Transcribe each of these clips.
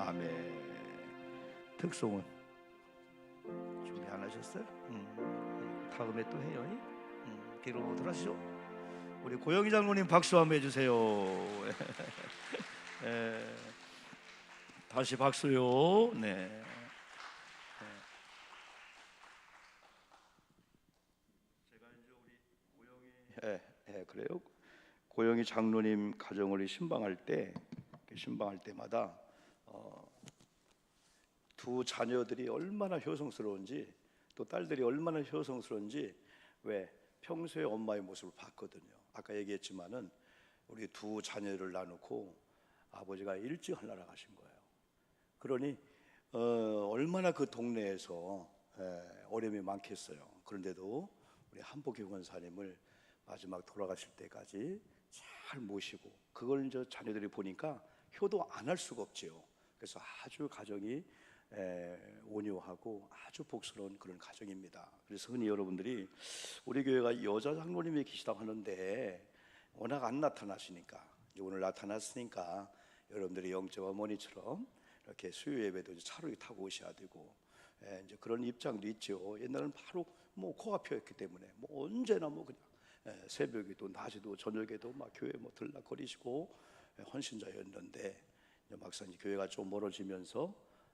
아멘. 특송은 준비 안 하셨어요? 다음에 또 해요. 뒤로 돌아시죠. 우리 고영희 장로님 박수 한번 해주세요. 다시 박수요. 네. 제가 이제 우리 고영희, 그래요. 고영희 장로님 가정을 신방할 때마다 두 자녀들이 얼마나 효성스러운지, 또 딸들이 얼마나 효성스러운지 왜 평소에 엄마의 모습을 봤거든요. 아까 얘기했지만은 우리 두 자녀를 낳고 아버지가 일찍 하늘나라 가신 거예요. 그러니 얼마나 그 동네에서 어려움이 많겠어요. 그런데도 우리 한복희 권사님을 마지막 돌아가실 때까지 잘 모시고, 그걸 이제 자녀들이 보니까 효도 안 할 수가 없지요. 그래서 아주 가정이 온유하고 아주 복스러운 그런 가정입니다. 그래서 흔히 여러분들이 우리 교회가 여자 장로님이 계시다고 하는데 워낙 안 나타나시니까, 이제 오늘 나타났으니까 여러분들이 영적 어머니처럼 이렇게 수요 예배도 이제 차로 타고 오셔야 되고, 이제 그런 입장도 있죠. 옛날에는 바로 뭐 코앞이었기 때문에 뭐 언제나 뭐 그냥 새벽에도 낮에도 저녁에도 막 교회 뭐 들락거리시고 헌신자였는데, 막상 이제 교회가 좀 멀어지면서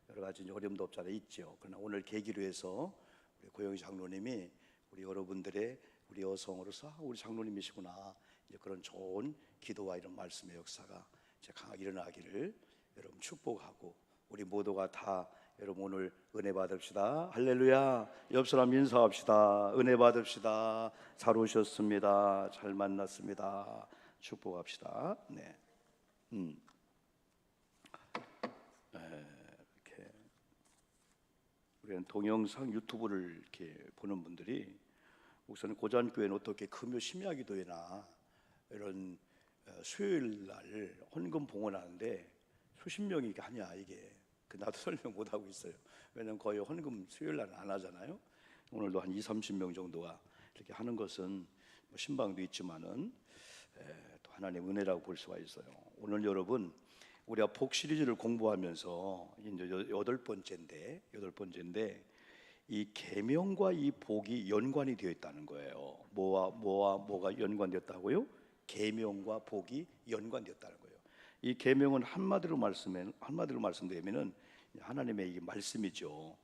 여러 가지 이제 어려움도 없잖아 있죠. 그러나 오늘 계기로 해서 우리 고영희 장로님이 우리 여러분들의 우리 여성으로서 우리 장로님이시구나, 이제 그런 좋은 기도와 이런 말씀의 역사가 이제 강하게 일어나기를 여러분 축복하고, 우리 모두가 다 여러분 오늘 은혜 받읍시다. 할렐루야. 옆 사람 인사합시다. 은혜 받읍시다. 잘 오셨습니다. 잘 만났습니다. 축복합시다. 네. 이렇게 우리는 동영상 유튜브를 이렇게 보는 분들이, 목사님 고잔교회는 어떻게 금요 심야기도회나 이런 수요일 날 헌금 봉헌하는데 수십 명이 하냐, 이게 나도 설명 못 하고 있어요. 왜냐면 거의 헌금 수요일 날은 안 하잖아요. 오늘도 한 20-30명 정도가 이렇게 하는 것은 뭐 신방도 있지만은 또 하나님의 은혜라고 볼 수가 있어요. 오늘 여러분 우리가 복 시리즈를 공부하면서 이제 여덟 번째인데 이 계명과 이 복이 연관이 되어 있다는 거예요. 뭐가 연관되었다고요? 계명과 복이 연관되었다는 거예요. 이 계명은 한마디로 말씀드리면은 하나님의 이 말씀이죠.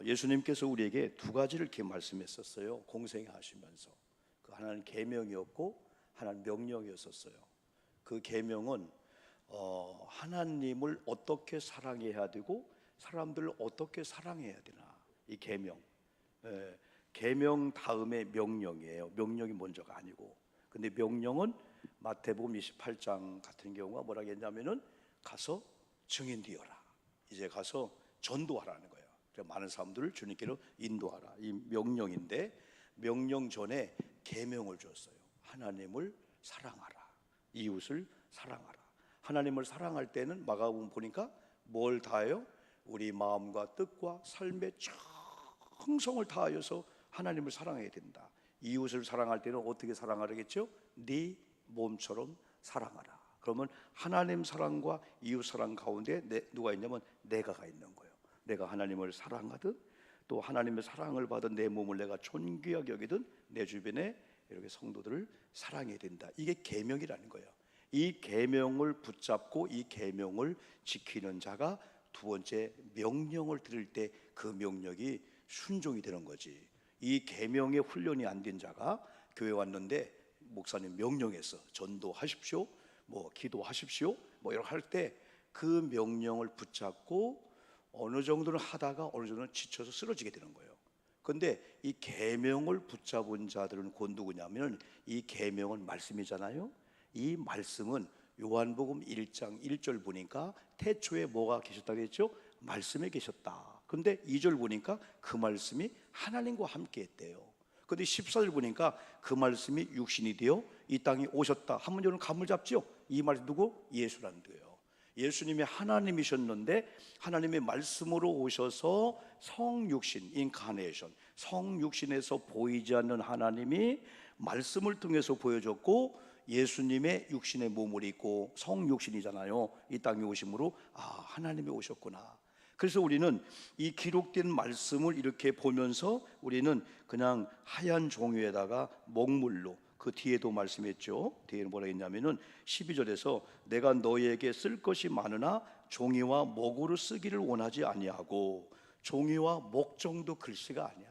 예수님께서 우리에게 두 가지를 이렇게 말씀했었어요. 공생하시면서 그 하나는 계명이었고 하나는 명령이었었어요. 그 계명은 하나님을 어떻게 사랑해야 되고 사람들을 어떻게 사랑해야 되나, 이 계명. 계명 다음에 명령이에요. 명령이 먼저가 아니고. 근데 명령은 마태복음 28장 같은 경우가 뭐라고 했냐면은 가서 증인 되어라. 이제 가서 전도하라는 거예요. 많은 사람들을 주님께로 인도하라. 이 명령인데, 명령 전에 계명을 줬어요. 하나님을 사랑하라. 이웃을 사랑하라. 하나님을 사랑할 때는 마가복음 보니까 뭘 다해요? 우리 마음과 뜻과 삶의 충성을 다하여서 하나님을 사랑해야 된다. 이웃을 사랑할 때는 어떻게 사랑하라겠죠? 네 몸처럼 사랑하라. 그러면 하나님 사랑과 이웃 사랑 가운데 누가 있냐면 내가가 있는 거예요. 내가 하나님을 사랑하듯 또 하나님의 사랑을 받은 내 몸을 내가 존귀하게 여기든 내 주변에 이렇게 성도들을 사랑해야 된다. 이게 계명이라는 거예요. 이 계명을 붙잡고 이 계명을 지키는 자가 두 번째 명령을 들을 때 그 명령이 순종이 되는 거지. 이 계명의 훈련이 안 된 자가 교회 왔는데 목사님 명령해서 전도하십시오, 뭐 기도하십시오, 뭐 이렇게 할 때 그 명령을 붙잡고 어느 정도는 하다가 어느 정도는 지쳐서 쓰러지게 되는 거예요. 근데 이 계명을 붙잡은 자들은 곧 누구냐면, 이 계명은 말씀이잖아요. 이 말씀은 요한복음 1장 1절 보니까 태초에 뭐가 계셨다고 했죠? 말씀에 계셨다. 근데 2절 보니까 그 말씀이 하나님과 함께 했대요. 근데 14절 보니까 그 말씀이 육신이 되어 이 땅에 오셨다. 한 문제는 감을 잡죠. 이 말이 누구? 예수라는 거예요. 예수님이 하나님이셨는데 하나님의 말씀으로 오셔서 성육신, 인카네이션, 성육신에서 보이지 않는 하나님이 말씀을 통해서 보여줬고, 예수님의 육신의 몸을 입고 성육신이잖아요. 이 땅에 오심으로 하나님이 오셨구나. 그래서 우리는 이 기록된 말씀을 이렇게 보면서 우리는 그냥 하얀 종이에다가 먹물로, 그 뒤에도 말씀했죠. 뒤에는 뭐라 했냐면은 12절에서 내가 너희에게 쓸 것이 많으나 종이와 먹으로 쓰기를 원하지 아니하고, 종이와 먹 정도 글씨가 아니야.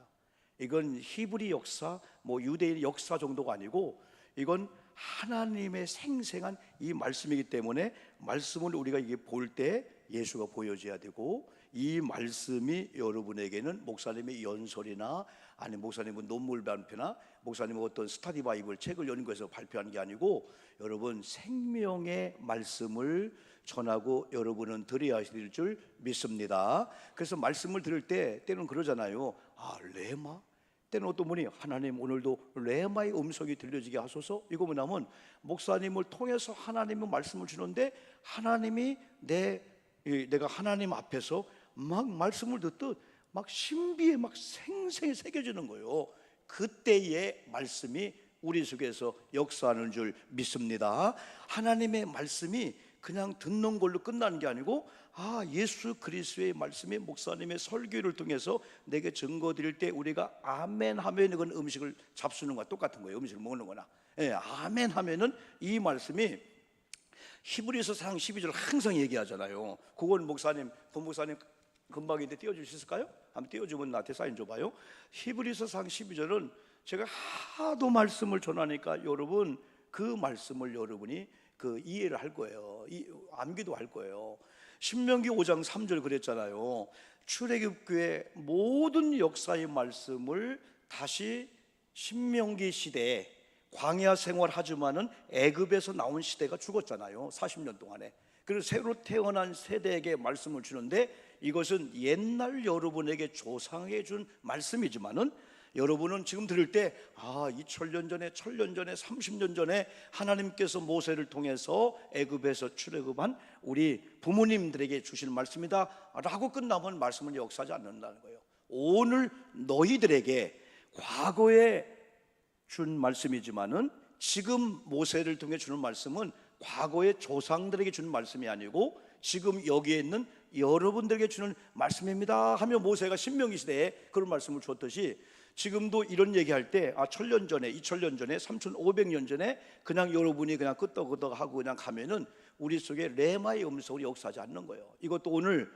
이건 히브리 역사, 유대인 역사 정도가 아니고 이건 하나님의 생생한 이 말씀이기 때문에 말씀을 우리가 이게 볼 때 예수가 보여져야 되고, 이 말씀이 여러분에게는 목사님의 연설이나 아니 목사님은 논문 발표나 목사님은 어떤 스터디 바이블 책을 연구해서 발표하는 게 아니고 여러분 생명의 말씀을 전하고 여러분은 드려야 될 줄 믿습니다. 그래서 말씀을 들을 때 때는 그러잖아요. 레마? 때는 어떤 분이 하나님 오늘도 레마의 음성이 들려지게 하소서. 이거 뭐냐면 목사님을 통해서 하나님의 말씀을 주는데 하나님이 내가 하나님 앞에서 막 말씀을 듣듯 막 신비에 막 생생히 새겨지는 거예요. 그때의 말씀이 우리 속에서 역사하는 줄 믿습니다. 하나님의 말씀이 그냥 듣는 걸로 끝나는 게 아니고 예수 그리스도의 말씀이 목사님의 설교를 통해서 내게 증거 드릴 때 우리가 아멘 하면 이건 음식을 잡수는 거와 똑같은 거예요. 음식을 먹는 거나. 아멘 하면은 이 말씀이 히브리서 4장 12절 항상 얘기하잖아요. 그건 목사님, 본목사님 금방인데 띄워줄 수 있을까요? 한번 띄워주면 나한테 사인 줘봐요. 히브리서 4장 12절은 제가 하도 말씀을 전하니까 여러분 그 말씀을 여러분이 이해를 할 거예요. 암기도 할 거예요. 신명기 5장 3절 그랬잖아요. 출애굽교의 모든 역사의 말씀을 다시 신명기 시대에 광야 생활하지만은 애굽에서 나온 시대가 죽었잖아요. 40년 동안에. 그래서 새로 태어난 세대에게 말씀을 주는데 이것은 옛날 여러분에게 조상해 준 말씀이지만은 여러분은 지금 들을 때 2000년 전에 1000년 전에 30년 전에 하나님께서 모세를 통해서 애굽에서 출애굽한 우리 부모님들에게 주신 말씀이다 라고 끝나면 말씀은 역사하지 않는다는 거예요. 오늘 너희들에게 과거에 준 말씀이지만은 지금 모세를 통해 주는 말씀은 과거의 조상들에게 주는 말씀이 아니고 지금 여기에 있는 여러분들에게 주는 말씀입니다 하며 모세가 신명기 시대에 그런 말씀을 줬듯이 지금도 이런 얘기할 때 1000년 전에 2000년 전에 3500년 전에 그냥 여러분이 그냥 끄떡끄떡 하고 그냥 가면은 우리 속에 레마의 음성을 역사하지 않는 거예요. 이것도 오늘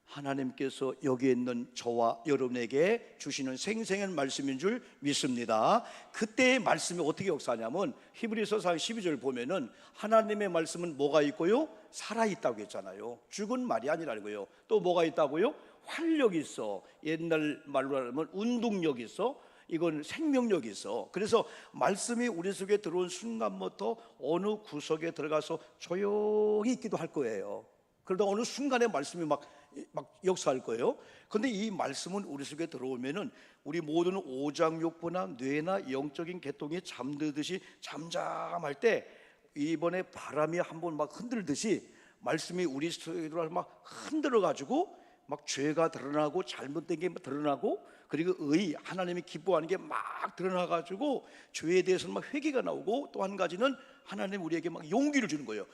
하나님께서 여기에 있는 저와 여러분에게 주시는 생생한 말씀인 줄 믿습니다. 그때의 말씀이 어떻게 역사하냐면 히브리서 4장 12절 보면은 하나님의 말씀은 뭐가 있고요? 살아있다고 했잖아요. 죽은 말이 아니라는 거예요. 또 뭐가 있다고요? 활력이 있어. 옛날 말로 하면 운동력이 있어. 이건 생명력이 있어. 그래서 말씀이 우리 속에 들어온 순간부터 어느 구석에 들어가서 조용히 있기도 할 거예요. 그러다 어느 순간에 말씀이 막 역사할 거예요. 그런데 이 말씀은 우리 속에 들어오면은 우리 모두는 오장육부나 뇌나 영적인 계통이 잠들듯이 잠잠할 때 이번에 바람이 한번 막 흔들듯이 말씀이 우리 속으로 막 흔들어 가지고 막 죄가 드러나고 잘못된 게 드러나고 그리고 하나님이 기뻐하는 게 막 드러나 가지고 죄에 대해서는 막 회개가 나오고 또 한 가지는 하나님 우리에게 막 용기를 주는 거예요.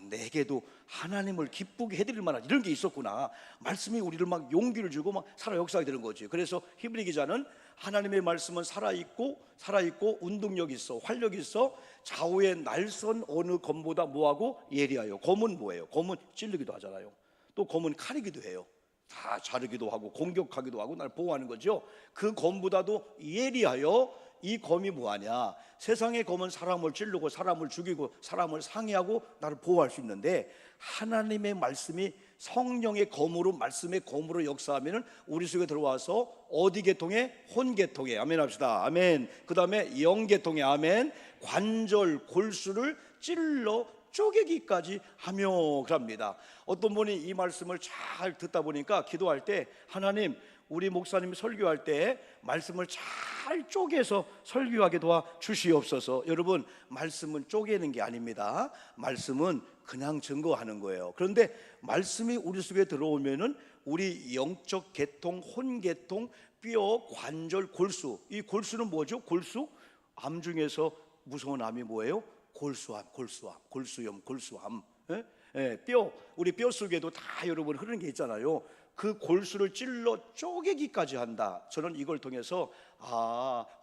내게도 하나님을 기쁘게 해드릴 만한 이런 게 있었구나. 말씀이 우리를 막 용기를 주고 막 살아 역사하게 되는 거지. 그래서 히브리 기자는 하나님의 말씀은 살아있고 운동력이 있어, 활력이 있어. 좌우의 날선 어느 검보다 뭐하고 예리하여. 검은 뭐예요? 검은 찔르기도 하잖아요. 또 검은 칼이기도 해요. 다 자르기도 하고 공격하기도 하고 날 보호하는 거죠. 그 검보다도 예리하여. 이 검이 뭐하냐? 세상의 검은 사람을 찌르고 사람을 죽이고 사람을 상해하고 나를 보호할 수 있는데 하나님의 말씀이 성령의 검으로 말씀의 검으로 역사하면은 우리 속에 들어와서 어디 계통에? 혼 계통에. 아멘 합시다. 아멘. 그 다음에 영 계통에. 아멘. 관절 골수를 찔러 쪼개기까지 하며 그럽니다. 어떤 분이 이 말씀을 잘 듣다 보니까 기도할 때 하나님 우리 목사님이 설교할 때 말씀을 잘 쪼개서 설교하게 도와 주시옵소서. 여러분 말씀은 쪼개는 게 아닙니다. 말씀은 그냥 증거하는 거예요. 그런데 말씀이 우리 속에 들어오면은 우리 영적 계통, 혼계통, 뼈, 관절, 골수. 이 골수는 뭐죠? 골수? 암 중에서 무서운 암이 뭐예요? 골수염, 골수함. 우리 뼈 속에도 다 여러분 흐르는 게 있잖아요. 그 골수를 찔러 쪼개기까지 한다. 저는 이걸 통해서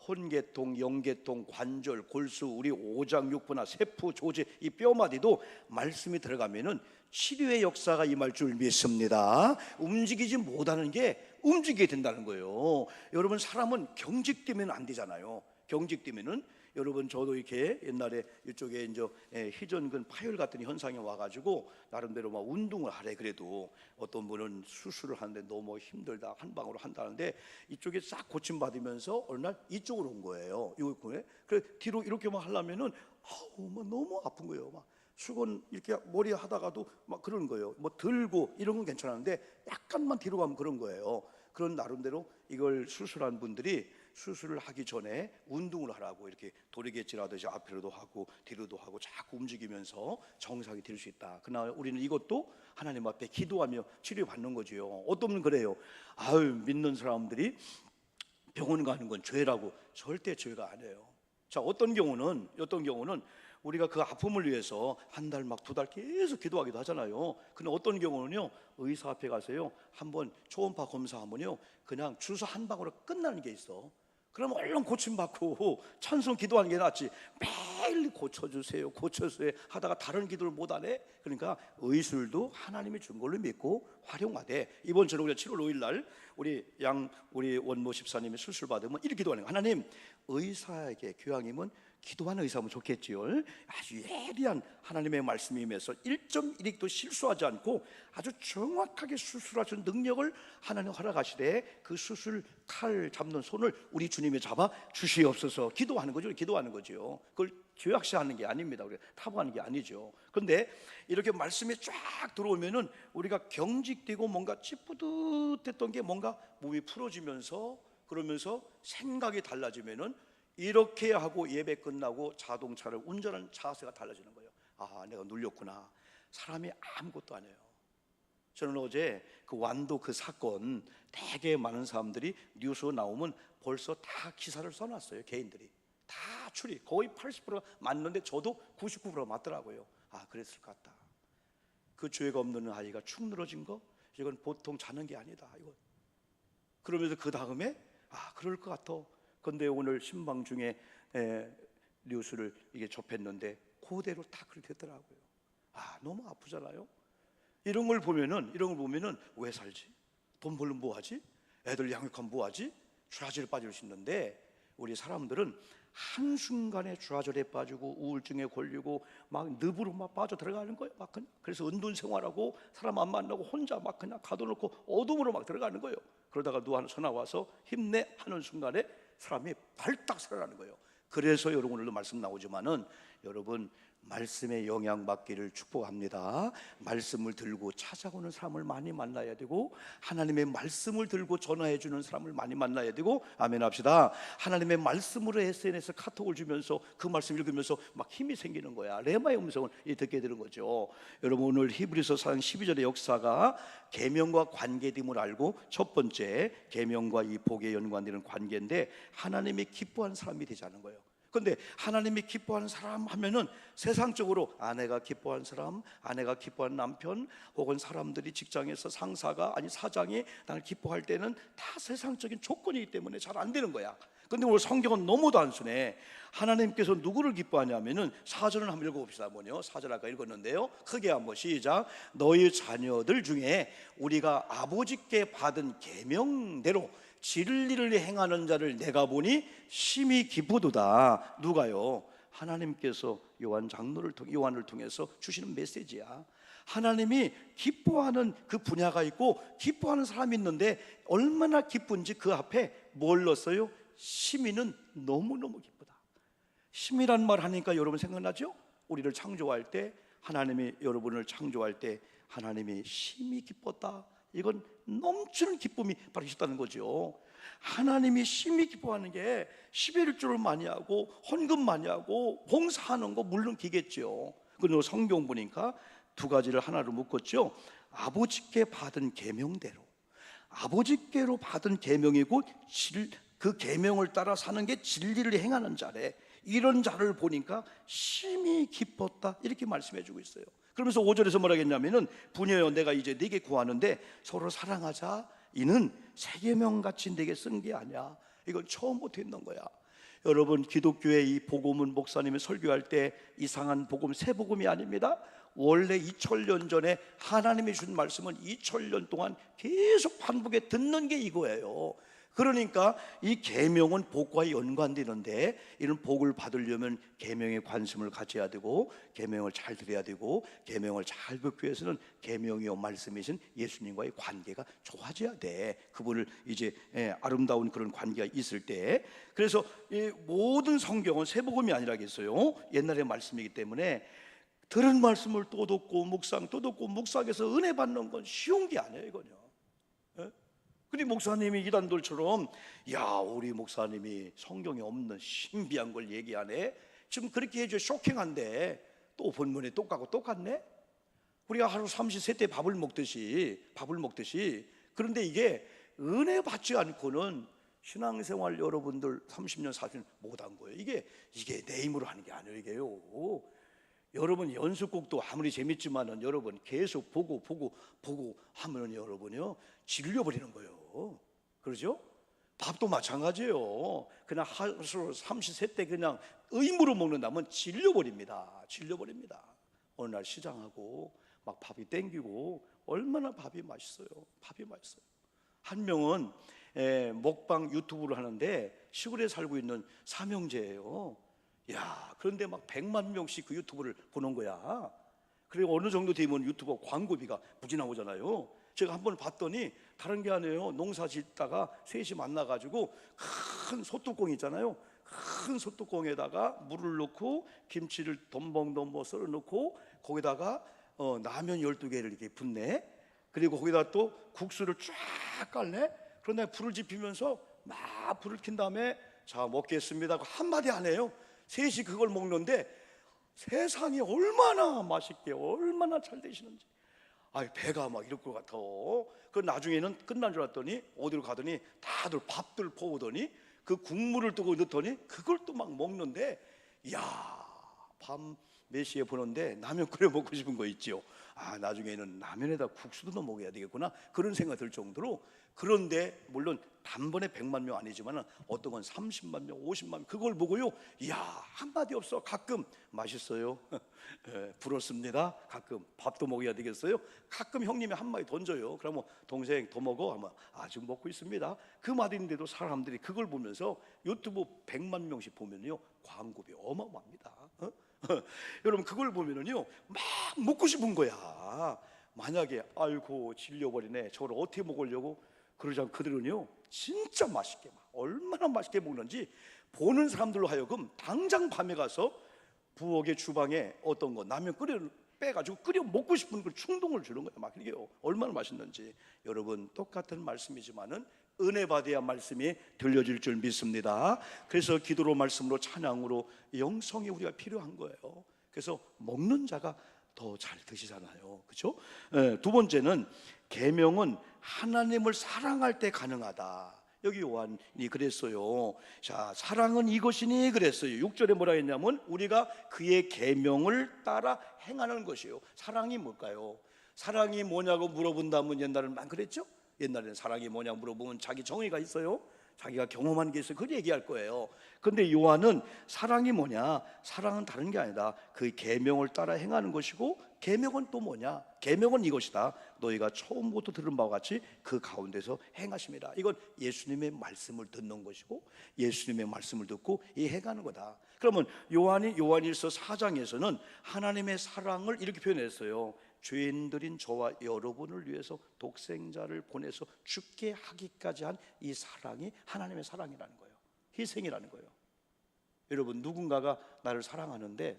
혼계통, 영계통, 관절, 골수, 우리 오장육부나 세포, 조제, 이 뼈마디도 말씀이 들어가면은 치료의 역사가 임할 줄 믿습니다. 움직이지 못하는 게 움직이게 된다는 거예요. 여러분, 사람은 경직되면 안 되잖아요. 경직되면은 여러분, 저도 이렇게 옛날에 이쪽에 이제 희전근 파열 같은 현상이 와가지고 나름대로 막 운동을 하래. 그래도 어떤 분은 수술을 하는데 너무 힘들다, 한 방으로 한다는데 이쪽에 싹 고침 받으면서 어느 날 이쪽으로 온 거예요. 이거에 그래 뒤로 이렇게만 하려면은 막 너무 아픈 거예요. 막 수건 이렇게 머리 하다가도 막 그러는 거예요. 뭐 들고 이런 건 괜찮았는데 약간만 뒤로 가면 그런 거예요. 그런 나름대로 이걸 수술한 분들이 수술을 하기 전에 운동을 하라고 이렇게 도리개질 하듯이 앞으로도 하고 뒤로도 하고 자꾸 움직이면서 정상이 될 수 있다. 그러나 우리는 이것도 하나님 앞에 기도하며 치료받는 거지요. 어떤 분은 그래요. 믿는 사람들이 병원 가는 건 죄라고. 절대 죄가 아니에요. 자, 어떤 경우는 우리가 그 아픔을 위해서 한 달 막 두 달 계속 기도하기도 하잖아요. 근데 어떤 경우는요, 의사 앞에 가서요 한번 초음파 검사하면요 그냥 주사 한 방으로 끝나는 게 있어. 그럼 얼른 고침받고 찬송 기도하는 게 낫지. 매일 고쳐주세요 하다가 다른 기도를 못하네. 그러니까 의술도 하나님이 준 걸로 믿고 활용하되, 이번 주는 우리가 7월 5일 날 우리 원모 집사님이 수술 받으면 이렇게 기도하는 거예요. 하나님, 의사에게 교양임은 기도하는 의사면 좋겠지요. 아주 예리한 하나님의 말씀이 임해서 1.1획도 실수하지 않고 아주 정확하게 수술하신 능력을 하나님 허락하시되 그 수술 칼 잡는 손을 우리 주님이 잡아 주시옵소서. 기도하는 거죠. 그걸 죄악시하는 게 아닙니다. 우리가 타부하는 게 아니죠. 그런데 이렇게 말씀이 쫙 들어오면은 우리가 경직되고 뭔가 찌뿌듯했던 게 뭔가 몸이 풀어지면서, 그러면서 생각이 달라지면은 이렇게 하고 예배 끝나고 자동차를 운전하는 자세가 달라지는 거예요. 내가 눌렸구나. 사람이 아무것도 아니에요. 저는 어제 그 완도 그 사건 되게 많은 사람들이 뉴스 나오면 벌써 다 기사를 써놨어요. 개인들이 다 추리, 거의 80%가 맞는데 저도 99%가 맞더라고요. 그랬을 것 같다. 그 죄가 없는 아이가 축 늘어진 거, 이건 보통 자는 게 아니다. 이거. 그러면서 그 다음에 그럴 것 같아. 근데 오늘 신방 중에 뉴스를 이게 접했는데 그대로 다 그렇게 됐더라고요. 너무 아프잖아요. 이런 걸 보면은 왜 살지? 돈 벌면 뭐하지? 애들 양육하면 뭐하지? 주라절에 빠질 수 있는데, 우리 사람들은 한순간에 주라절에 빠지고 우울증에 걸리고 막 늪으로 막 빠져 들어가는 거예요. 막 그냥. 그래서 은둔 생활하고 사람 안 만나고 혼자 막 그냥 가둬놓고 어둠으로 막 들어가는 거예요. 그러다가 누가 전화 와서 힘내 하는 순간에 사람이 발딱 살아나는 거예요. 그래서 여러분 오늘도 말씀 나오지만은 여러분 말씀에 영향받기를 축복합니다. 말씀을 들고 찾아오는 사람을 많이 만나야 되고, 하나님의 말씀을 들고 전화해 주는 사람을 많이 만나야 되고, 아멘 합시다. 하나님의 말씀으로 SNS 카톡을 주면서 그 말씀 읽으면서 막 힘이 생기는 거야. 레마의 음성을 듣게 되는 거죠. 여러분 오늘 히브리서 4장 12절의 역사가 계명과 관계됨을 알고, 첫 번째 계명과 이 복에 연관되는 관계인데 하나님이 기뻐하는 사람이 되자는 거예요. 근데 하나님이 기뻐하는 사람 하면은 세상적으로 아내가 기뻐하는 사람, 아내가 기뻐하는 남편, 혹은 사람들이 직장에서 상사가 아니 사장이 나를 기뻐할 때는 다 세상적인 조건이기 때문에 잘 안 되는 거야. 근데 오늘 성경은 너무 단순해. 하나님께서 누구를 기뻐하냐면은 4절을 한번 읽어봅시다. 4절 아까 읽었는데요, 크게 한번 시작. 너희 자녀들 중에 우리가 아버지께 받은 계명대로 진리를 행하는 자를 내가 보니 심히 기쁘도다. 누가요? 하나님께서 요한을 통해서 주시는 메시지야. 하나님이 기뻐하는 그 분야가 있고 기뻐하는 사람이 있는데 얼마나 기쁜지 그 앞에 뭘 넣었어요? 심히는 너무너무 기쁘다. 심이란 말 하니까 여러분 생각나죠? 우리를 창조할 때, 하나님이 여러분을 창조할 때 하나님이 심히 기뻤다. 이건 넘치는 기쁨이 바로 있었다는 거죠. 하나님이 심히 기뻐하는 게 11조를 많이 하고 헌금 많이 하고 봉사하는 거 물론 기겠죠. 그리고 성경 보니까 두 가지를 하나로 묶었죠. 아버지께 받은 계명대로, 아버지께로 받은 계명이고 그 계명을 따라 사는 게 진리를 행하는 자래. 이런 자를 보니까 심히 기뻤다 이렇게 말씀해 주고 있어요. 그러면서 5절에서 뭐라 했냐면은 부녀여 내가 이제 네게 구하는데 서로 사랑하자. 이는 세계명같이 네게 쓴 게 아니야. 이건 처음부터 있는 거야. 여러분, 기독교의 이 복음은 목사님이 설교할 때 이상한 복음, 새 복음이 아닙니다. 원래 2000년 전에 하나님이 준 말씀은 2000년 동안 계속 반복해 듣는 게 이거예요. 그러니까 이 계명은 복과 연관되는데, 이런 복을 받으려면 계명에 관심을 가져야 되고, 계명을 잘 들어야 되고, 계명을 잘 듣기 위해서는 계명이요 말씀이신 예수님과의 관계가 좋아져야 돼. 그분을 이제 아름다운 그런 관계가 있을 때. 그래서 이 모든 성경은 세복음이 아니라겠어요. 옛날의 말씀이기 때문에 들은 말씀을 또 듣고 묵상해서 은혜 받는 건 쉬운 게 아니에요, 이건요. 근데 목사님이 이단들처럼 야, 우리 목사님이 성경에 없는 신비한 걸 얘기하네. 지금 그렇게 해줘 쇼킹한데 또 본문에 똑같네. 우리가 하루 33때 밥을 먹듯이. 그런데 이게 은혜 받지 않고는 신앙생활 여러분들 30년 40년 못한 거예요. 이게 내 힘으로 하는 게 아니에요. 이게요. 여러분 연습곡도 아무리 재밌지만은 여러분 계속 보고 하면은 여러분요 질려버리는 거예요. 그러죠? 밥도 마찬가지예요. 그냥 하루 30세 그냥 의무로 먹는다면 질려버립니다. 어느 날 시장하고 막 밥이 땡기고 얼마나 밥이 맛있어요. 한 명은 먹방 유튜브를 하는데 시골에 살고 있는 삼형제예요. 야, 그런데 막 100만 명씩 그 유튜브를 보는 거야. 그리고 어느 정도 되면 유튜브 광고비가 무지 나오잖아요. 제가 한번 봤더니 다른 게 아니에요. 농사 짓다가 셋이 만나가지고 큰 소뚜껑 있잖아요. 큰 소뚜껑에다가 물을 넣고 김치를 덤벙 썰어 넣고 거기다가 라면 12개를 이렇게 붓네. 그리고 거기다 또 국수를 쫙 깔네. 그런데 불을 지피면서 막 불을 킨 다음에 자 먹겠습니다 한마디 안 해요. 셋이 그걸 먹는데 세상에 얼마나 맛있게 얼마나 잘 되시는지. 배가 막 이럴 것 같아. 그 나중에는 끝난 줄 알았더니 어디로 가더니 다들 밥들 퍼오더니 그 국물을 뜨고 넣더니 그걸 또 막 먹는데, 이야, 밤 몇 시에 보는데 라면 끓여 먹고 싶은 거 있죠. 나중에는 라면에다 국수도 넣어 먹어야 되겠구나 그런 생각 들 정도로. 그런데 물론 단번에 100만 명 아니지만 어떤 건 30만 명 50만 명 그걸 보고요, 이야, 한마디 없어. 가끔 맛있어요. 부럽습니다. 가끔 밥도 먹어야 되겠어요. 가끔 형님이 한마디 던져요. 그러면 동생 더 먹어 하면 지금 먹고 있습니다. 그 말인데도 사람들이 그걸 보면서 유튜브 100만 명씩 보면요 광고비 어마어마합니다. 여러분 그걸 보면은요 막 먹고 싶은 거야. 만약에 아이고 질려버리네 저걸 어떻게 먹으려고 그러지 않고 그들은요 진짜 맛있게 얼마나 맛있게 먹는지 보는 사람들로 하여금 당장 밤에 가서 부엌의 주방에 어떤 거 라면 빼가지고 끓여 먹고 싶은 그 충동을 주는 거야. 막 이게 얼마나 맛있는지. 여러분 똑같은 말씀이지만은 은혜 받아야 말씀이 들려질 줄 믿습니다. 그래서 기도로 말씀으로 찬양으로 영성이 우리가 필요한 거예요. 그래서 먹는 자가 더 잘 드시잖아요. 그렇죠? 두 번째는 계명은 하나님을 사랑할 때 가능하다. 여기 요한이 그랬어요. 자, 사랑은 이것이니 그랬어요. 6절에 뭐라 했냐면 우리가 그의 계명을 따라 행하는 것이에요. 사랑이 뭘까요? 사랑이 뭐냐고 물어본다면 옛날에는 막 그랬죠? 옛날에는 사랑이 뭐냐고 물어보면 자기 정의가 있어요. 자기가 경험한 게 있어요. 그걸 얘기할 거예요. 근데 요한은 사랑이 뭐냐? 사랑은 다른 게 아니다. 그 계명을 따라 행하는 것이고, 계명은 또 뭐냐? 계명은 이것이다. 너희가 처음부터 들은 바와 같이 그 가운데서 행하심이라. 이건 예수님의 말씀을 듣는 것이고, 예수님의 말씀을 듣고 이 행하는 거다. 그러면 요한일서 4장에서는 하나님의 사랑을 이렇게 표현했어요. 죄인들인 저와 여러분을 위해서 독생자를 보내서 죽게 하기까지 한 이 사랑이 하나님의 사랑이라는 거예요. 희생이라는 거예요. 여러분 누군가가 나를 사랑하는데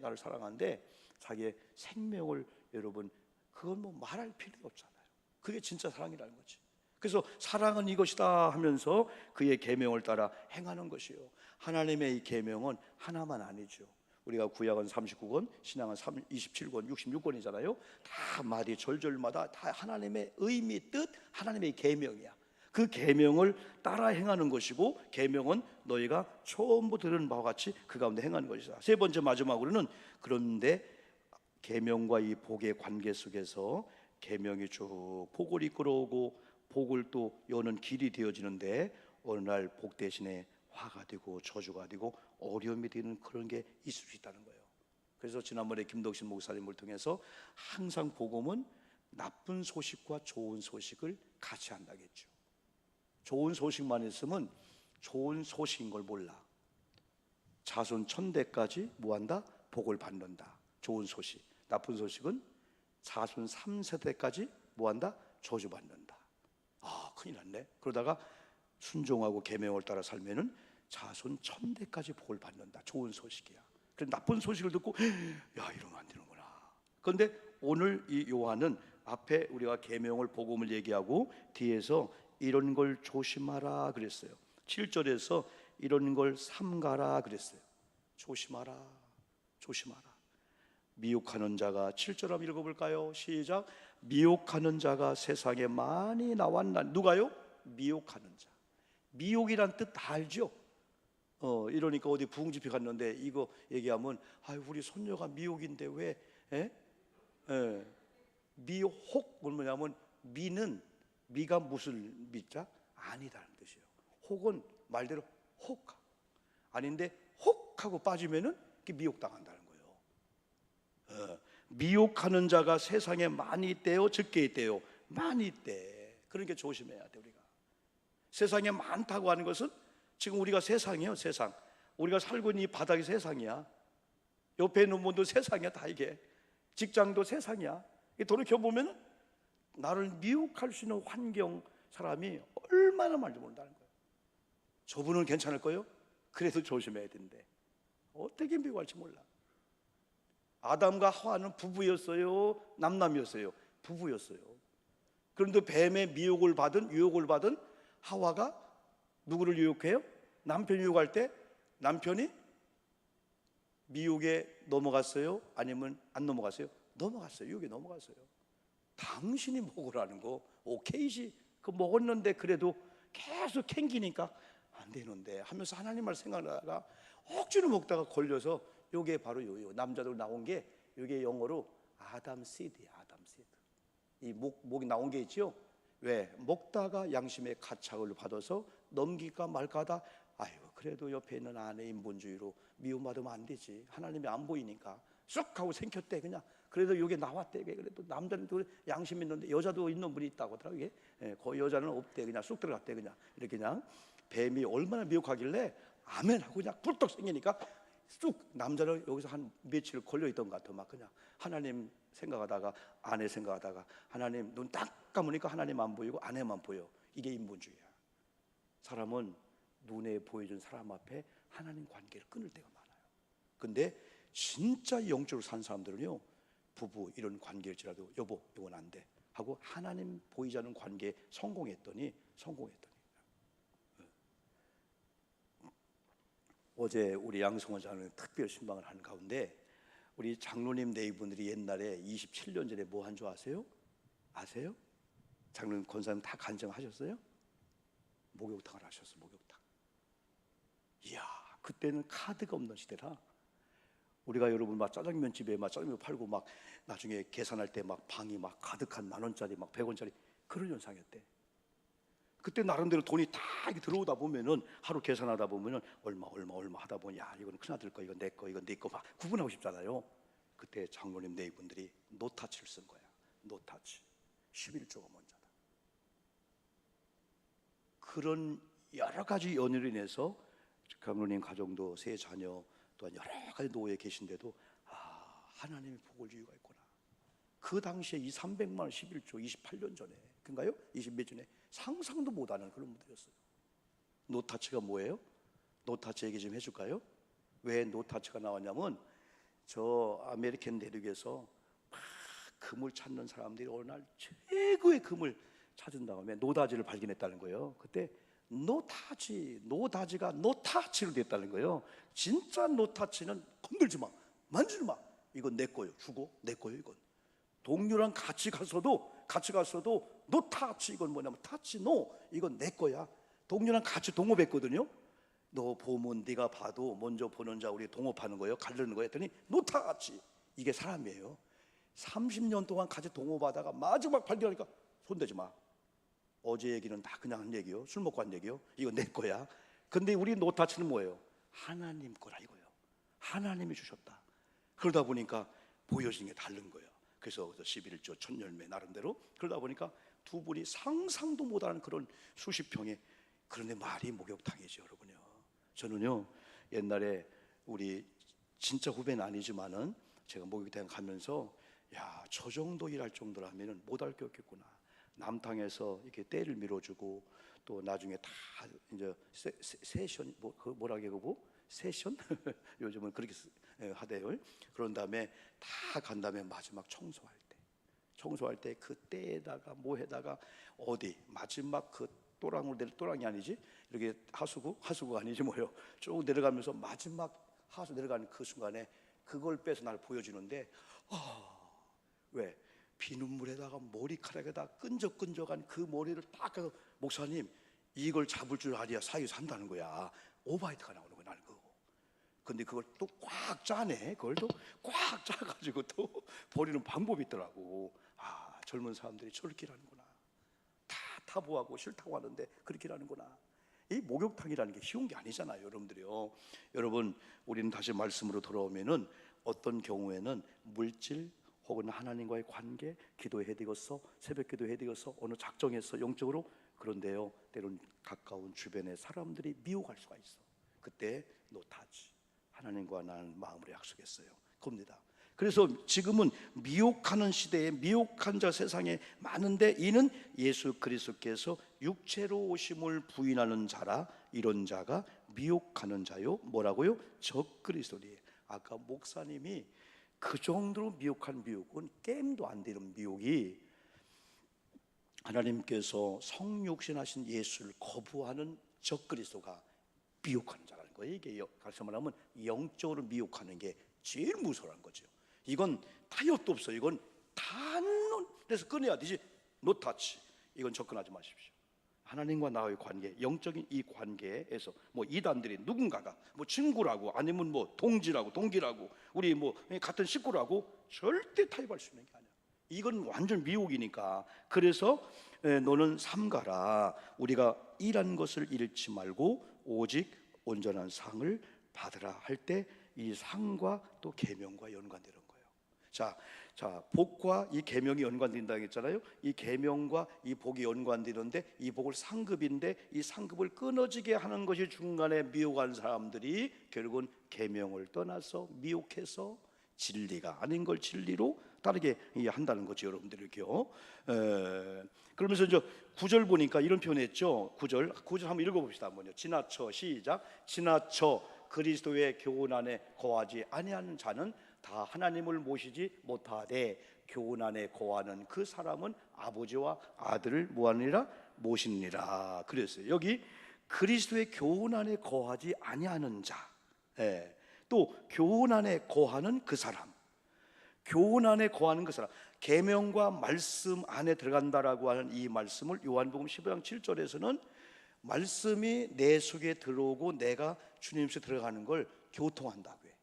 자기의 생명을, 여러분 그건 뭐 말할 필요가 없잖아요. 그게 진짜 사랑이라는 거지. 그래서 사랑은 이것이다 하면서 그의 계명을 따라 행하는 것이요. 하나님의 이 계명은 하나만 아니죠. 우리가 구약은 39권, 신약은 27권, 66권이잖아요. 다 마디 절절마다 다 하나님의 의미, 뜻, 하나님의 계명이야. 그 계명을 따라 행하는 것이고, 계명은 너희가 처음부터 들은 바와 같이 그 가운데 행하는 것이다. 세 번째 마지막으로는, 그런데 계명과 이 복의 관계 속에서 계명이 쭉 복을 이끌어오고 복을 또 여는 길이 되어지는데, 어느 날 복 대신에 화가 되고 저주가 되고 어려움이 되는 그런 게 있을 수 있다는 거예요. 그래서 지난번에 김덕신 목사님을 통해서 항상 복음은 나쁜 소식과 좋은 소식을 같이 한다겠죠. 좋은 소식만 있으면 좋은 소식인 걸 몰라. 자손 천대까지 뭐한다? 복을 받는다. 좋은 소식. 나쁜 소식은 자손 3세대까지 뭐한다? 저주받는다. 아, 큰일 났네. 그러다가 순종하고 계명을 따라 살면은 자손 천대까지 복을 받는다. 좋은 소식이야. 그런데 나쁜 소식을 듣고 야, 이러면 안 되는구나. 그런데 오늘 이 요한은 앞에 우리가 계명을 복음을 얘기하고 뒤에서 이런 걸 조심하라 그랬어요. 7절에서 이런 걸 삼가라 그랬어요. 조심하라, 조심하라. 미혹하는 자가, 7절 한번 읽어볼까요? 시작. 미혹하는 자가 세상에 많이 나왔나. 누가요? 미혹하는 자. 미혹이란 뜻 다 알죠? 이러니까 어디 부흥집회 갔는데 이거 얘기하면, 아, 우리 손녀가 미혹인데 왜? 미혹 뭐냐면, 미는 미가 무슨 미자? 아니다는 뜻이에요. 혹은 말대로 혹 아닌데 혹하고 빠지면은 미혹당한다는 거예요. 미혹하는 자가 세상에 많이 있대요, 적게 있대요? 많이 있대. 그러니까 조심해야 돼. 우리가 세상에 많다고 하는 것은 지금 우리가 세상이에요. 세상. 우리가 살고 있는 이 바닥이 세상이야. 옆에 있는 분도 세상이야. 다 이게 직장도 세상이야. 돌이켜보면 나를 미혹할 수 있는 환경, 사람이 얼마나 많은지 모른다는 거예요. 저분은 괜찮을 거예요? 그래도 조심해야 된대. 어떻게 미혹할지 몰라. 아담과 하와는 부부였어요? 남남이었어요? 부부였어요. 그런데 뱀의 미혹을 받은, 유혹을 받은 하와가 누구를 유혹해요? 남편이 유혹할 때 남편이 미혹에 넘어갔어요? 아니면 안 넘어갔어요? 넘어갔어요. 유혹에 넘어갔어요. 당신이 먹으라는 거 오케이지. 그 먹었는데 그래도 계속 캥기니까 안 되는데 하면서 하나님을 생각하다가 억지로 먹다가 걸려서, 요게 바로 요 남자들 나온 게, 요게 영어로 아담 시드야. 아담 시드. 이 목이 나온 게 있죠. 왜? 먹다가 양심의 가착을 받아서 넘길까 말까 하다, 아이고 그래도 옆에 있는 아내 인본주의로 미움받으면 안 되지. 하나님이 안 보이니까 쑥 하고 생겼대. 그냥 그래도 여기 나왔대. 그래도 남자는 또 양심 있는데 여자도 있는 분이 있다고 하더라고. 이게 그 여자는 없대. 그냥 쑥 들어갔대. 그냥 이렇게 그냥 뱀이 얼마나 미혹하길래 아멘 하고 그냥 불떡 생기니까 쑥. 남자는 여기서 한 며칠 걸려 있던 것 같아. 막 그냥 하나님 생각하다가, 아내 생각하다가, 하나님 눈 딱 감으니까 하나님 안 보이고 아내만 보여. 이게 인본주의야. 사람은 눈에 보여준 사람 앞에 하나님 관계를 끊을 때가 많아요. 근데 진짜 영적으로 산 사람들은요, 부부 이런 관계일지라도 여보 이건 안 돼 하고 하나님 보이지 않는 관계에 성공했더니 어제 우리 양성원 장로님 특별 신방을 하는 가운데 우리 장로님 네 분들이 옛날에 27년 전에 뭐 한 줄 아세요? 아세요? 장로님 권사님 다 간증하셨어요? 목욕탕을 하셨어. 목욕탕. 이야, 그때는 카드가 없는 시대라. 우리가 여러분 막 짜장면 집에 막 짜장면 팔고 막 나중에 계산할 때 막 방이 막 가득한 10,000원짜리 막 100원짜리 그런 현상이었대. 그때 나름대로 돈이 다 들어오다 보면은 하루 계산하다 보면은 얼마 하다 보니, 야 이건 큰아들 거, 이건 내 거, 이건 네 거 막 구분하고 싶잖아요. 그때 장로님 네 분들이 노타치를 쓴 거야. 노타치. 11조가 먼저다. 그런 여러 가지 연유로 인해서 장로님 가정도 세 자녀 또한 여러 가지 노예에 계신데도 하나님이 복을 줄 이유가 있구나. 그 당시에 이 300만 원 11조 28년 전에, 그런가요? 20몇 전에 상상도 못하는 그런 분들이었어요. 노타치가 뭐예요? 노타치 얘기 좀 해줄까요? 왜 노타치가 나왔냐면, 저 아메리칸 대륙에서 막 금을 찾는 사람들이 어느 날 최고의 금을 찾은 다음에 노다지를 발견했다는 거예요. 그때 노다지가 노타치로 됐다는 거예요. 진짜 노타치는 건들지 마, 만지지 마. 이건 내 거예요. 주고 내 거예요. 이건 동료랑 같이 가서도 같이 갔어도 no touch, 이건 뭐냐면 touch no, 이건 내 거야. 동료랑 같이 동업했거든요. 너 보면 네가 봐도 먼저 보는 자 우리 동업하는 거예요. 가르는 거예요. 했더니 no touch. 이게 사람이에요. 30년 동안 같이 동업하다가 마지막 발견하니까 손대지 마. 어제 얘기는 다 그냥 한 얘기요. 술 먹고 한 얘기요. 이거 내 거야. 근데 우리 no touch는 뭐예요? 하나님 거라 이거예요. 하나님이 주셨다. 그러다 보니까 보여지는 게 다른 거예요. 그래서 11조 천열매 나름대로 그러다 보니까 두 분이 상상도 못하는 그런 수십 평에, 그런데 말이 목욕탕이죠, 여러분요. 저는요 옛날에 우리 진짜 후배는 아니지만은 제가 목욕탕 가면서 야, 저 정도 일할 정도라면은 못할 게 없겠구나. 남탕에서 이렇게 때를 밀어주고 또 나중에 다 이제 세션 뭐라 그러고 세션 요즘은 그렇게 하대요. 그런 다음에 다 간 다음에 마지막 청소할 때 그 때에다가 뭐에다가 어디 마지막 그 또랑으로 또랑이 아니지 이렇게 하수구가 아니지 뭐요. 쭉 내려가면서 마지막 하수 내려가는 그 순간에 그걸 빼서 날 보여주는데 왜 비눗물에다가 머리카락에다 끈적끈적한 그 머리를 딱 해서 목사님 이걸 잡을 줄 알아야 사유 산다는 거야. 오바이트가 나오는 거야 나는 그거. 근데 그걸 또 꽉 짜네. 그걸 또 꽉 짜가지고 또 버리는 방법이 있더라고. 아, 젊은 사람들이 저렇게 하는구나. 다 타부하고 싫다고 하는데 그렇게 하는구나. 이 목욕탕이라는 게 쉬운 게 아니잖아요, 여러분들이요. 여러분, 우리는 다시 말씀으로 돌아오면은 어떤 경우에는 물질 혹은 하나님과의 관계, 기도해야 되겠어, 새벽 기도해야 되겠어, 어느 작정해서 영적으로. 그런데요, 때론 가까운 주변의 사람들이 미혹할 수가 있어. 그때 노타지. 하나님과 나는 마음으로 약속했어요. 겁니다. 그래서 지금은 미혹하는 시대에 미혹한 자 세상에 많은데 이는 예수 그리스도께서 육체로 오심을 부인하는 자라. 이런 자가 미혹하는 자요. 뭐라고요? 적그리스도니. 아까 목사님이 그 정도로 미혹한 미혹은 게임도 안 되는 미혹이, 하나님께서 성육신하신 예수를 거부하는 적그리스도가 미혹하는 자라는 거예요. 이게 가서 말하면 영적으로 미혹하는 게 제일 무서운 거죠. 이건 타협도 없어. 이건 단론에서 끊어야 되지. 노타치. 이건 접근하지 마십시오. 하나님과 나의 관계, 영적인 이 관계에서 뭐 이단들이 누군가가 뭐 친구라고 아니면 뭐 동지라고 동기라고 우리 뭐 같은 식구라고 절대 타협할 수 있는 게 아니야. 이건 완전 미혹이니까. 그래서 너는 삼가라. 우리가 일한 것을 잃지 말고 오직 온전한 상을 받으라 할 때 이 상과 또 계명과 연관되는 거예요. 자, 복과 이 계명이 연관된다고 했잖아요. 이 계명과 이 복이 연관되는데 이 복을 상급인데 이 상급을 끊어지게 하는 것이 중간에 미혹한 사람들이 결국은 계명을 떠나서 미혹해서 진리가 아닌 걸 진리로 따르게 한다는 거죠, 여러분들이요. 그러면서 이제 9절 보니까 이런 표현했죠. 9절 한번 읽어봅시다. 한번요. 지나쳐, 시작. 지나쳐 그리스도의 교훈 안에 거하지 아니하는 자는 다 하나님을 모시지 못하되 교훈 안에 거하는 그 사람은 아버지와 아들을 뭐하느니라 모시느니라. 그랬어요. 여기 그리스도의 교훈 안에 거하지 아니하는 자, 또 교훈 안에 거하는 그 사람, 교훈 안에 거하는 그 사람, 계명과 말씀 안에 들어간다라고 하는 이 말씀을 요한복음 15장 7절에서는 말씀이 내 속에 들어오고 내가 주님 속에 들어가는 걸 교통한다고 해.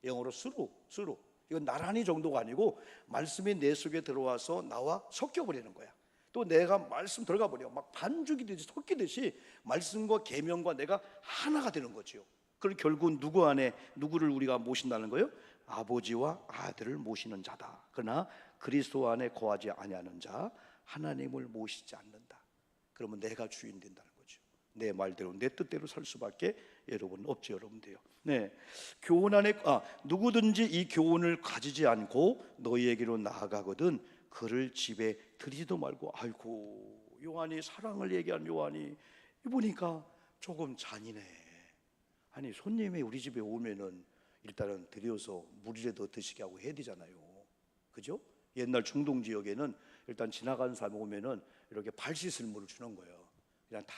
영어로 스루. 이건 나란히 정도가 아니고 말씀이 내 속에 들어와서 나와 섞여버리는 거야. 또 내가 말씀 들어가 버려. 막 반죽이 되듯이 섞이듯이 말씀과 계명과 내가 하나가 되는 거지요. 그리고 결국 누구 안에 누구를 우리가 모신다는 거예요? 아버지와 아들을 모시는 자다. 그러나 그리스도 안에 거하지 아니하는 자, 하나님을 모시지 않는다. 그러면 내가 주인 된다는 거죠. 내 말대로 내 뜻대로 살 수밖에 여러분 없죠, 여러분들요. 네, 교훈 안에 누구든지 이 교훈을 가지지 않고 너희에게로 나아가거든 그를 집에 들이지도 말고. 아이고, 요한이 사랑을 얘기한 요한이 보니까 조금 잔인해. 아니, 손님이 우리 집에 오면은 일단은 들여서 물이라도 드시게 하고 해야 되잖아요. 그죠? 옛날 중동 지역에는 일단 지나가는 사람이 오면은 이렇게 발 씻을 물을 주는 거예요.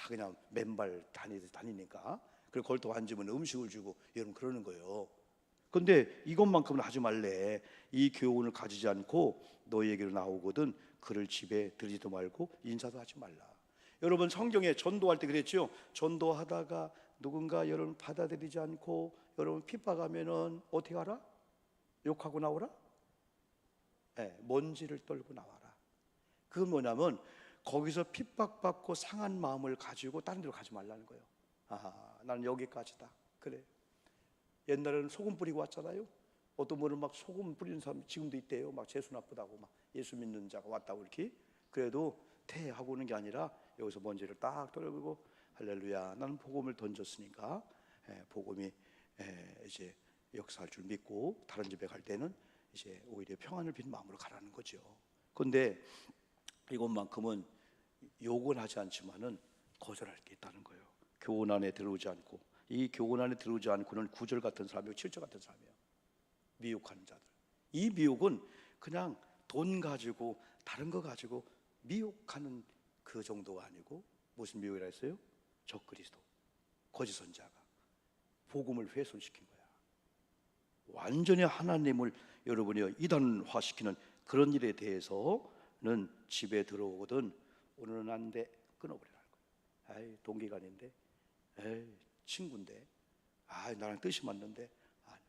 그냥 맨발 다니니까. 그리고 거기서 앉으면 음식을 주고 여러분 그러는 거예요. 근데 이것만큼은 하지 말래. 이 교훈을 가지지 않고 너희에게로 나오거든 그를 집에 들이지도 말고 인사도 하지 말라. 여러분 성경에 전도할 때 그랬죠. 전도하다가 누군가 여러분 받아들이지 않고 여러분 핍박하면은 어떻게 하라? 욕하고 나오라? 네, 먼지를 떨고 나와라. 그건 뭐냐면 거기서 핍박받고 상한 마음을 가지고 다른 데로 가지 말라는 거예요. 아, 나는 여기까지다. 그래. 옛날에는 소금 뿌리고 왔잖아요. 어떤 분은 막 소금 뿌리는 사람이 지금도 있대요. 막 재수 나쁘다고 막 예수 믿는 자가 왔다고 이렇게. 그래도 퇴하고 오는 게 아니라 여기서 먼지를 딱 떨어버리고 할렐루야, 나는 복음을 던졌으니까 복음이 이제 역사할 줄 믿고 다른 집에 갈 때는 이제 오히려 평안을 빈 마음으로 가라는 거죠. 그런데 이것만큼은 욕은 하지 않지만은 거절할 게 있다는 거예요. 교훈 안에 들어오지 않고, 이 교훈 안에 들어오지 않고는 9절 같은 사람이고 7절 같은 사람이에요. 미혹하는 자들. 이 미혹은 그냥 돈 가지고 다른 거 가지고 미혹하는 그 정도가 아니고, 무슨 미혹이라 했어요? 적그리스도, 거짓 선자가 복음을 훼손시킨 거야. 완전히 하나님을 여러분이 이단화시키는 그런 일에 대해서는 집에 들어오거든 오늘은 안 돼, 끊어버리라는 거야. 아이, 동기간인데, 에이, 친구인데, 아, 나랑 뜻이 맞는데, 아니야.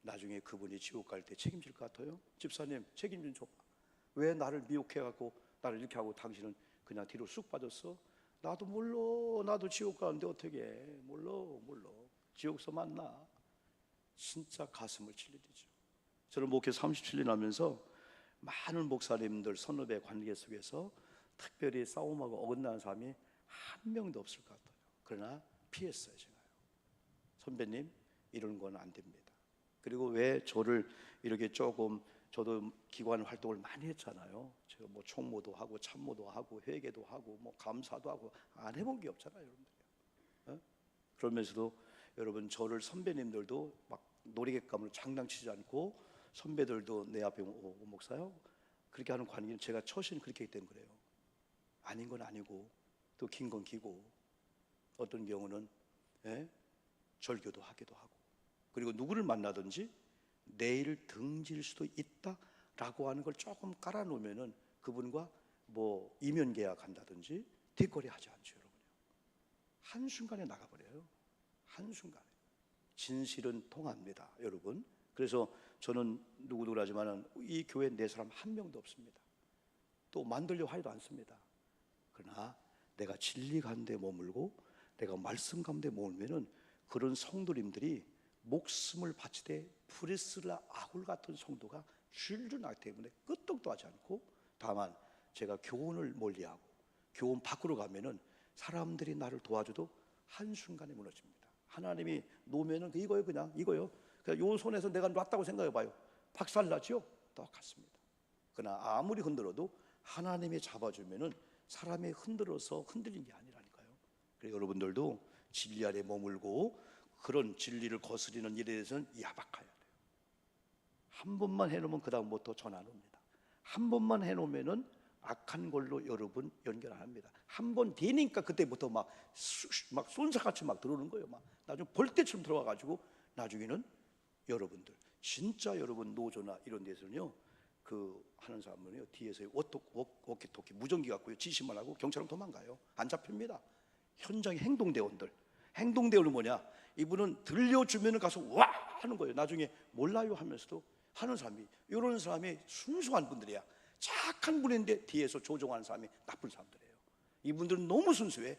나중에 그분이 지옥 갈 때 책임질 것 같아요? 집사님 책임 좀 줘봐. 왜 나를 미혹해갖고 나를 이렇게 하고 당신은 그냥 뒤로 쑥 빠졌어? 나도 몰라. 나도 지옥 가는데 어떻게 해? 몰라. 지옥서 만나. 진짜 가슴을 칠 일이죠. 저는 목회 37년 하면서 많은 목사님들 선후배 관계 속에서 특별히 싸움하고 어긋나는 사람이 한 명도 없을 것 같아요. 그러나 피했어요. 제가요. 선배님, 이런 건 안 됩니다. 그리고 왜 저를 이렇게 조금, 저도 기관 활동을 많이 했잖아요. 제가 뭐 총무도 하고 참모도 하고 회계도 하고 뭐 감사도 하고 안 해본 게 없잖아요, 여러분들. 그러면서도 여러분 저를 선배님들도 막 놀이객감으로 장난치지 않고, 선배들도 내 앞에 오고 목사요 그렇게 하는 관계는 제가 처신 그렇게 했기 때문에 그래요. 아닌 건 아니고 또 긴 건 기고, 어떤 경우는 절교도 하기도 하고, 그리고 누구를 만나든지 내일 등질 수도 있다라고 하는 걸 조금 깔아놓으면은 그분과 뭐 이면 계약한다든지 뒷거리 하지 않죠, 여러분요. 한순간에 나가버려요. 한순간에. 진실은 통합니다, 여러분. 그래서 저는 누구라지만은 이 교회에 내 사람 한 명도 없습니다. 또 만들려고 하지도 않습니다. 그러나 내가 진리 가운데 머물고 내가 말씀 가운데 머물면은 그런 성도님들이 목숨을 바치되 프리스라 아굴 같은 성도가 줄줄 나기 때문에 끄떡도 하지 않고, 다만 제가 교훈을 멀리하고 교훈 밖으로 가면은 사람들이 나를 도와줘도 한순간에 무너집니다. 하나님이 놓으면은 이거요, 그냥 이거요. 그냥 요 손에서 내가 놨다고 생각해봐요. 박살나죠? 똑같습니다. 그러나 아무리 흔들어도 하나님이 잡아주면은 사람이 흔들어서 흔들린 게 아니라니까요. 그래서 여러분들도 진리 안에 머물고 그런 진리를 거스리는 일에 대해서는 야박해야 돼요. 한 번만 해놓으면 그 다음부터 전화 안 옵니다. 한 번만 해놓으면은 악한 걸로 여러분 연결 안 합니다. 한 번 되니까 그때부터 막 쏜사같이 막 들어오는 거예요. 막 나중에 벌떼처럼 들어와가지고 나중에는 여러분들 진짜 여러분 노조나 이런 데서는요, 그 하는 사람은요 뒤에서 워키토키 무전기 갖고요 지시만 하고 경찰은 도망가요. 안 잡힙니다. 현장의 행동대원은 뭐냐? 이분은 들려주면 가서 와 하는 거예요. 나중에 몰라요 하면서도 하는 사람이, 이런 사람이 순수한 분들이야. 착한 분인데 뒤에서 조종하는 사람이 나쁜 사람들이에요. 이분들은 너무 순수해.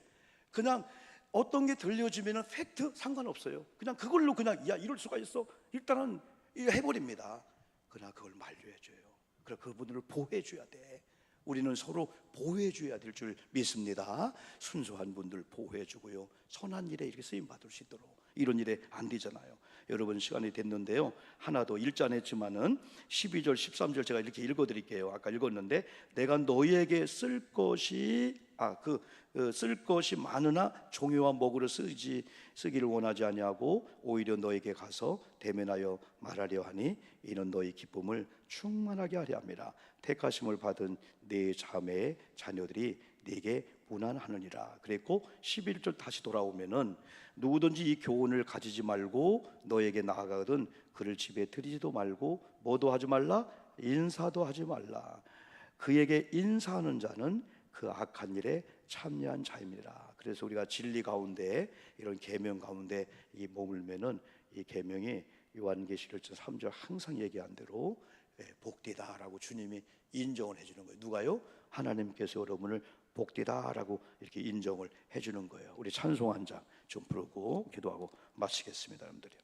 그냥 어떤 게 들려주면 팩트 상관없어요. 그냥 그걸로 그냥 야 이럴 수가 있어 일단은 해버립니다. 그러나 그걸 만류해줘요. 그래서 그분들을 보호해줘야 돼. 우리는 서로 보호해줘야 될 줄 믿습니다. 순수한 분들 보호해주고요, 선한 일에 이렇게 쓰임받을 수 있도록. 이런 일에 안 되잖아요. 여러분 시간이 됐는데요, 하나 더 읽지 않았지만은 12절 13절 제가 이렇게 읽어드릴게요. 아까 읽었는데, 내가 너희에게 쓸 것이 많으나 종이와 먹으로 쓰기를 원하지 아니하고 오히려 너에게 가서 대면하여 말하려 하니 이는 너희 기쁨을 충만하게 하려 함이라. 택하심을 받은 네 자매의 자녀들이 네게 무난하느니라. 그랬고 11절 다시 돌아오면은 누구든지 이 교훈을 가지지 말고 너에게 나아가거든 그를 집에 들이지도 말고 뭐도 하지 말라? 인사도 하지 말라. 그에게 인사하는 자는 그 악한 일에 참여한 자임이라. 그래서 우리가 진리 가운데 이런 계명 가운데 이 머물면은 이 계명이 요한계시록 3절 항상 얘기한 대로 복되다라고 주님이 인정을 해주는 거예요. 누가요? 하나님께서 여러분을 복되다라고 이렇게 인정을 해주는 거예요. 우리 찬송 한 장 좀 부르고 기도하고 마치겠습니다, 여러분들이.